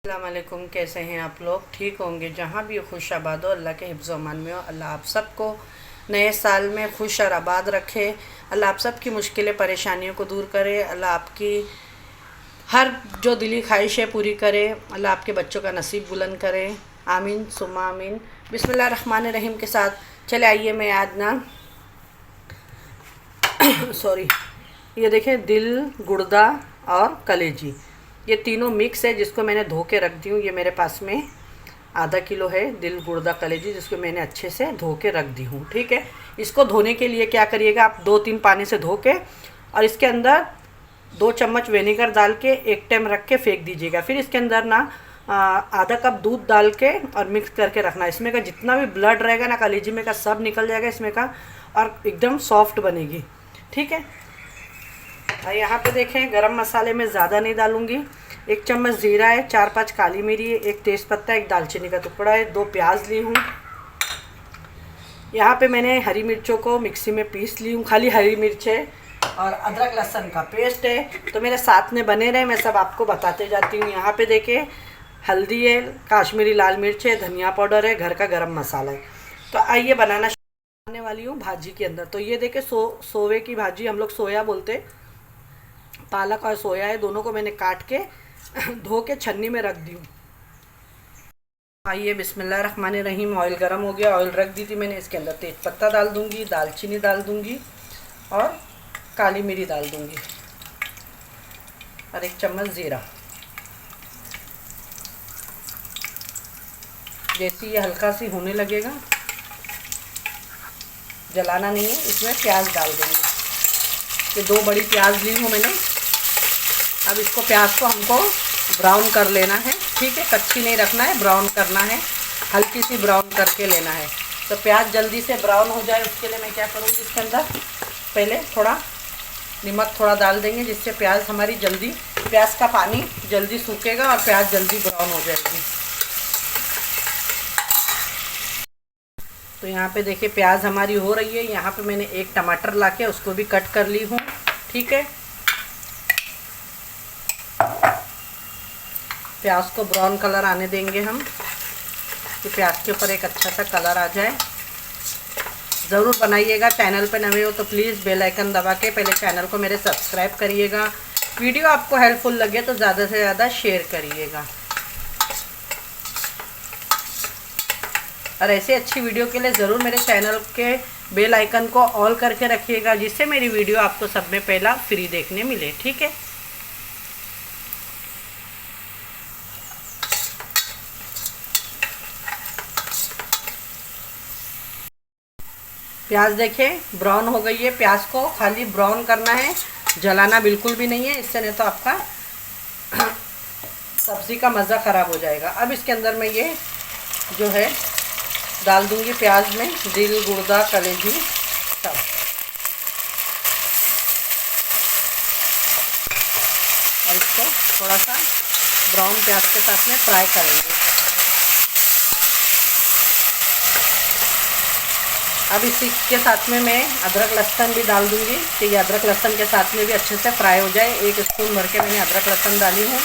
अस्सलामुअलैकुम। कैसे हैं आप लोग? ठीक होंगे। जहाँ भी खुश आबाद हो, अल्लाह के हिफ्ज़ अमान में हो। अल्लाह आप सबको नए साल में खुश और आबाद रखे। अल्लाह आप सब की मुश्किलें परेशानियों को दूर करे। अल्लाह आपकी हर जो दिली ख्वाहिश है पूरी करे। अल्लाह आपके बच्चों का नसीब बुलंद करे। आमीन सुम्मा आमीन। बिस्मिल्लाह रहमान रहीम के साथ चले आइए। मैं आज ना सॉरी, ये देखें, दिल, गुर्दा और कलेजी, ये तीनों मिक्स है, जिसको मैंने धो के रख दी हूँ। ये मेरे पास में आधा किलो है दिल, गुर्दा, कलेजी, जिसको मैंने अच्छे से धो के रख दी हूँ। ठीक है। इसको धोने के लिए क्या करिएगा, आप 2-3 पानी से धो के और इसके अंदर 2 चम्मच विनेगर डाल के एक टाइम रख के फेंक दीजिएगा। फिर इसके अंदर ना आधा कप दूध डाल के और मिक्स करके रखना। इसमें का जितना भी ब्लड रहेगा ना कलेजी में का सब निकल जाएगा इसमें का, और एकदम सॉफ्ट बनेगी। ठीक है। और यहाँ पे देखें, गरम मसाले में ज़्यादा नहीं डालूँगी। 1 चम्मच ज़ीरा है, 4-5 काली मिरी है, 1 तेज़पत्ता, 1 दालचीनी का टुकड़ा है, 2 प्याज ली हूँ। यहाँ पे मैंने हरी मिर्चों को मिक्सी में पीस ली हूँ, खाली हरी मिर्च है, और अदरक लहसुन का पेस्ट है। तो मेरे साथ में बने रहे, मैं सब आपको बताते जाती हूँ। यहाँ पे देखें, हल्दी है, काश्मीरी लाल मिर्च है, धनिया पाउडर है, घर का गरम मसाला है। तो आइए बनाने वाली हूँ भाजी के अंदर। तो ये देखें, सोवे की भाजी, हम लोग सोया बोलते हैं। पालक और सोया है, दोनों को मैंने काट के धो के छन्नी में रख दी हूँ। आइए बिस्मिल्लाह रहमान रहीम। ऑयल गरम हो गया, ऑयल रख दी थी मैंने। इसके अंदर तेज़पत्ता डाल दूँगी, दालचीनी डाल दूँगी और काली मिरी डाल दूँगी, और 1 चम्मच ज़ीरा। जैसे ये हल्का सी होने लगेगा, जलाना नहीं है, इसमें प्याज डाल देंगे। ये 2 बड़ी प्याज ली हूँ मैंने। अब इसको, प्याज को हमको ब्राउन कर लेना है। ठीक है, कच्ची नहीं रखना है, ब्राउन करना है, हल्की सी ब्राउन करके लेना है। तो प्याज जल्दी से ब्राउन हो जाए, उसके लिए मैं क्या करूँगी, इसके अंदर पहले थोड़ा नमक थोड़ा डाल देंगे, जिससे प्याज हमारी जल्दी, प्याज का पानी जल्दी सूखेगा और प्याज जल्दी ब्राउन हो जाएगी। तो यहाँ पे देखिए प्याज हमारी हो रही है। यहाँ पे मैंने 1 टमाटर लाके उसको भी कट कर ली हूँ। ठीक है। प्याज को ब्राउन कलर आने देंगे हम, कि प्याज के ऊपर एक अच्छा सा कलर आ जाए। ज़रूर बनाइएगा। चैनल पे नए हो तो प्लीज़ बेल आइकन दबा के पहले चैनल को मेरे सब्सक्राइब करिएगा। वीडियो आपको हेल्पफुल लगे तो ज़्यादा से ज़्यादा शेयर करिएगा। और ऐसे अच्छी वीडियो के लिए ज़रूर मेरे चैनल के बेल आइकन को ऑल करके रखिएगा, जिससे मेरी वीडियो आपको सब में पहला फ्री देखने मिले। ठीक है। प्याज देखें ब्राउन हो गई है। प्याज को खाली ब्राउन करना है, जलाना बिल्कुल भी नहीं है, इससे नहीं तो आपका सब्ज़ी का मज़ा ख़राब हो जाएगा। अब इसके अंदर मैं ये जो है डाल दूंगी, प्याज में दिल, गुर्दा, कलेजी सब। और इसको थोड़ा सा ब्राउन प्याज के साथ में फ्राई करेंगे। अब इसी के साथ में मैं अदरक लहसुन भी डाल दूंगी, कि ये अदरक लहसुन के साथ में भी अच्छे से फ्राई हो जाए। 1 स्पून भर के मैंने अदरक लहसुन डाली हूँ,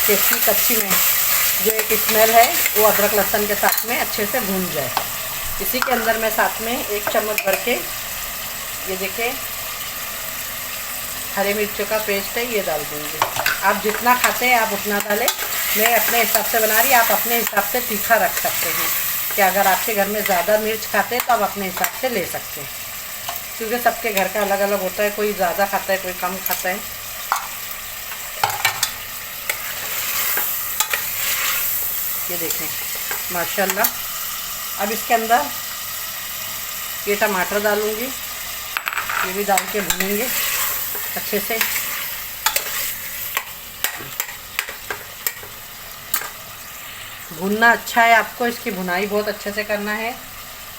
कि इसकी कच्ची में जो एक स्मेल है वो अदरक लहसुन के साथ में अच्छे से भून जाए। इसी के अंदर मैं साथ में 1 चम्मच भर के, ये देखिए, हरी मिर्चों का पेस्ट है, ये डाल दूँगी। आप जितना खाते हैं आप उतना डालें। मैं अपने हिसाब से बना रही, आप अपने हिसाब से तीखा रख सकते हैं, कि अगर आपके घर में ज़्यादा मिर्च खाते हैं तो आप अपने हिसाब से ले सकते हैं, क्योंकि सबके घर का अलग अलग होता है। कोई ज़्यादा खाता है, कोई कम खाता है। ये देखें माशाल्लाह। अब इसके अंदर ये टमाटर डालूँगी, ये भी डाल के भूनेंगे अच्छे से। भुनना अच्छा है, आपको इसकी भुनाई बहुत अच्छे से करना है।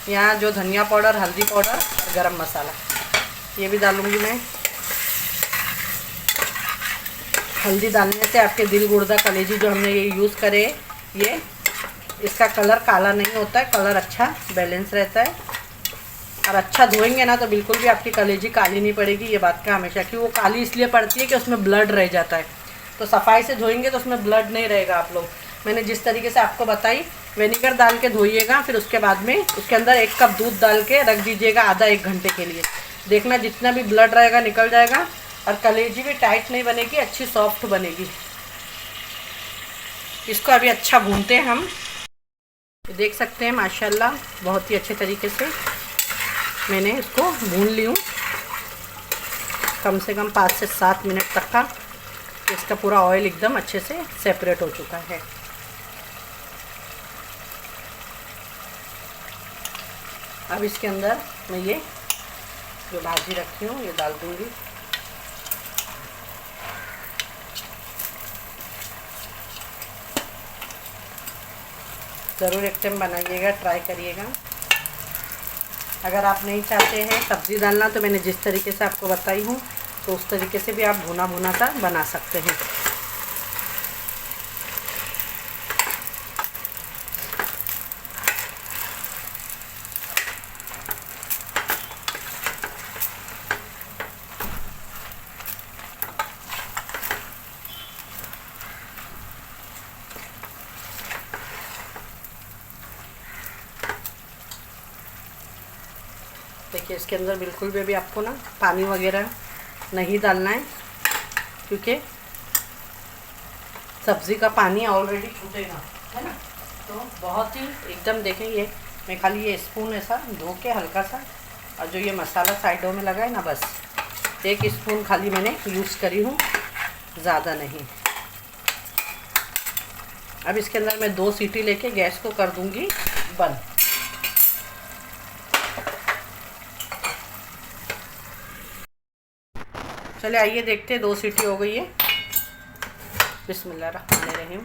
यहाँ जो धनिया पाउडर, हल्दी पाउडर और गरम मसाला, ये भी डालूँगी मैं। हल्दी डालने से आपके दिल, गुर्दा, कलेजी जो हमने ये यूज़ करे, ये इसका कलर काला नहीं होता है, कलर अच्छा बैलेंस रहता है। और अच्छा धोएंगे ना तो बिल्कुल भी आपकी कलेजी काली नहीं पड़ेगी। ये बात का हमेशा, कि वो काली इसलिए पड़ती है कि उसमें ब्लड रह जाता है। तो सफाई से धोएंगे तो उसमें ब्लड नहीं रहेगा। आप लोग मैंने जिस तरीके से आपको बताई, विनेगर डाल के धोइएगा, फिर उसके बाद में उसके अंदर 1 कप दूध डाल के रख दीजिएगा आधा 1 घंटे के लिए। देखना जितना भी ब्लड रहेगा निकल जाएगा और कलेजी भी टाइट नहीं बनेगी, अच्छी सॉफ्ट बनेगी। इसको अभी अच्छा भूनते हैं हम। देख सकते हैं माशाल्लाह बहुत ही अच्छे तरीके से मैंने इसको भून ली हूँ, कम से कम 5 से 7 मिनट तक का। इसका पूरा ऑयल एकदम अच्छे से सेपरेट हो चुका है। अब इसके अंदर मैं ये जो भाजी रखी हूँ ये डाल दूँगी। ज़रूर एक टाइम बनाइएगा, ट्राई करिएगा। अगर आप नहीं चाहते हैं सब्ज़ी डालना तो मैंने जिस तरीके से आपको बताई हूँ तो उस तरीके से भी आप भुना भुना सा बना सकते हैं। देखिए इसके अंदर बिल्कुल भी आपको ना पानी वगैरह नहीं डालना है, क्योंकि सब्ज़ी का पानी ऑलरेडी छूटेगा, है ना। तो बहुत ही एकदम देखें, ये मैं खाली ये स्पून ऐसा धो के हल्का सा, और जो ये मसाला साइडों में लगा है ना, बस 1 स्पून खाली मैंने यूज़ करी हूँ, ज़्यादा नहीं। अब इसके अंदर मैं 2 सीटी लेके गैस को कर दूँगी बंद। चलिए आइए देखते हैं, 2 सीटी हो गई है। बिस्मिल्लाहिर्रहमानिर्रहीम।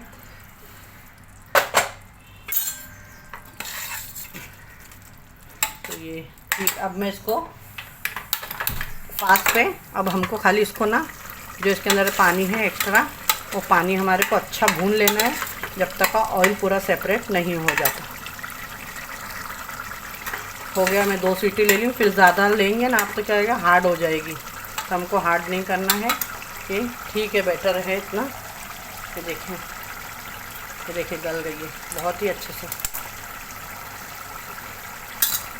तो ये ठीक, अब मैं इसको फास्ट पे, अब हमको खाली इसको ना जो इसके अंदर पानी है एक्स्ट्रा, वो पानी हमारे को अच्छा भून लेना है जब तक का ऑयल पूरा सेपरेट नहीं हो जाता। हो गया, मैं 2 सीटी ले ली हूँ। फिर ज़्यादा लेंगे ना आप तो क्या होगा, हार्ड हो जाएगी। तो हमको हार्ड नहीं करना है, ये ठीक है, बेटर है इतना। ये देखिए गल गई है बहुत ही अच्छे से,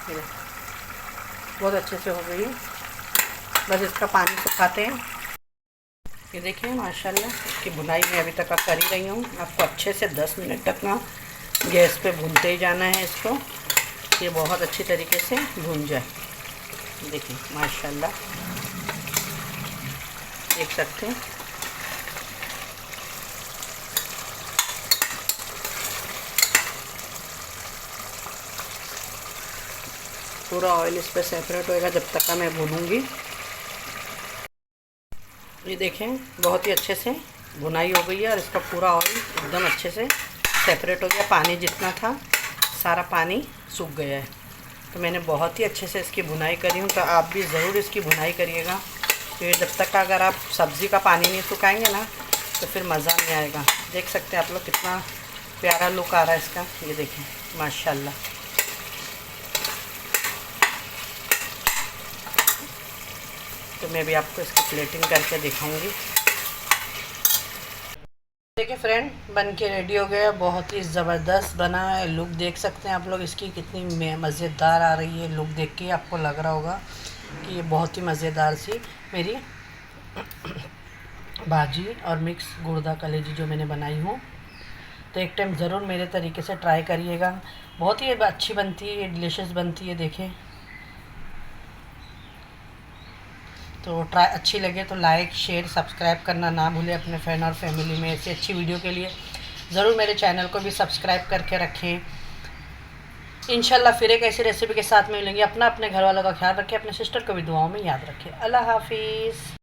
ये बहुत अच्छे से हो गई है। बस इसका पानी सुखाते हैं। ये देखिए माशाल्लाह इसकी भुनाई मैं अभी तक कर ही रही हूँ। आपको अच्छे से 10 मिनट तक ना गैस पे भूनते ही जाना है इसको, ये बहुत अच्छी तरीके से भून जाए। देखिए माशाल्लाह, देख सकते हैं। पूरा ऑयल इस पर सेपरेट होएगा जब तक का मैं भूनूंगी। ये देखें बहुत ही अच्छे से भुनाई हो गई है और इसका पूरा ऑयल एकदम अच्छे से सेपरेट हो गया। पानी जितना था सारा पानी सूख गया है। तो मैंने बहुत ही अच्छे से इसकी भुनाई करी हूँ। तो आप भी ज़रूर इसकी भुनाई करिएगा, क्योंकि जब तक का अगर आप सब्ज़ी का पानी नहीं सुखाएंगे ना तो फिर मज़ा नहीं आएगा। देख सकते हैं आप लोग कितना प्यारा लुक आ रहा है इसका। ये देखें माशाल्लाह। तो मैं भी आपको इसकी प्लेटिंग करके दिखाऊंगी। देखिए फ्रेंड, बन के रेडी हो गया। बहुत ही ज़बरदस्त बना है। लुक देख सकते हैं आप लोग इसकी कितनी मज़ेदार आ रही है। लुक देख के आपको लग रहा होगा कि ये बहुत ही मज़ेदार सी मेरी भाजी और मिक्स गुर्दा कलेजी जो मैंने बनाई हूँ। तो एक टाइम ज़रूर मेरे तरीके से ट्राई करिएगा। बहुत ही अच्छी बनती है, डिलीशियस बनती है। देखें, तो ट्राई अच्छी लगे तो लाइक शेयर सब्सक्राइब करना ना भूलें अपने फ्रेंड और फैमिली में। ऐसी अच्छी वीडियो के लिए ज़रूर मेरे चैनल को भी सब्सक्राइब करके रखें। इंशाल्लाह फिर एक ऐसी रेसिपी के साथ मिलेंगे। अपने घर वालों का ख्याल रखें, अपने सिस्टर को भी दुआओं में याद रखें। अल्लाह हाफिज़।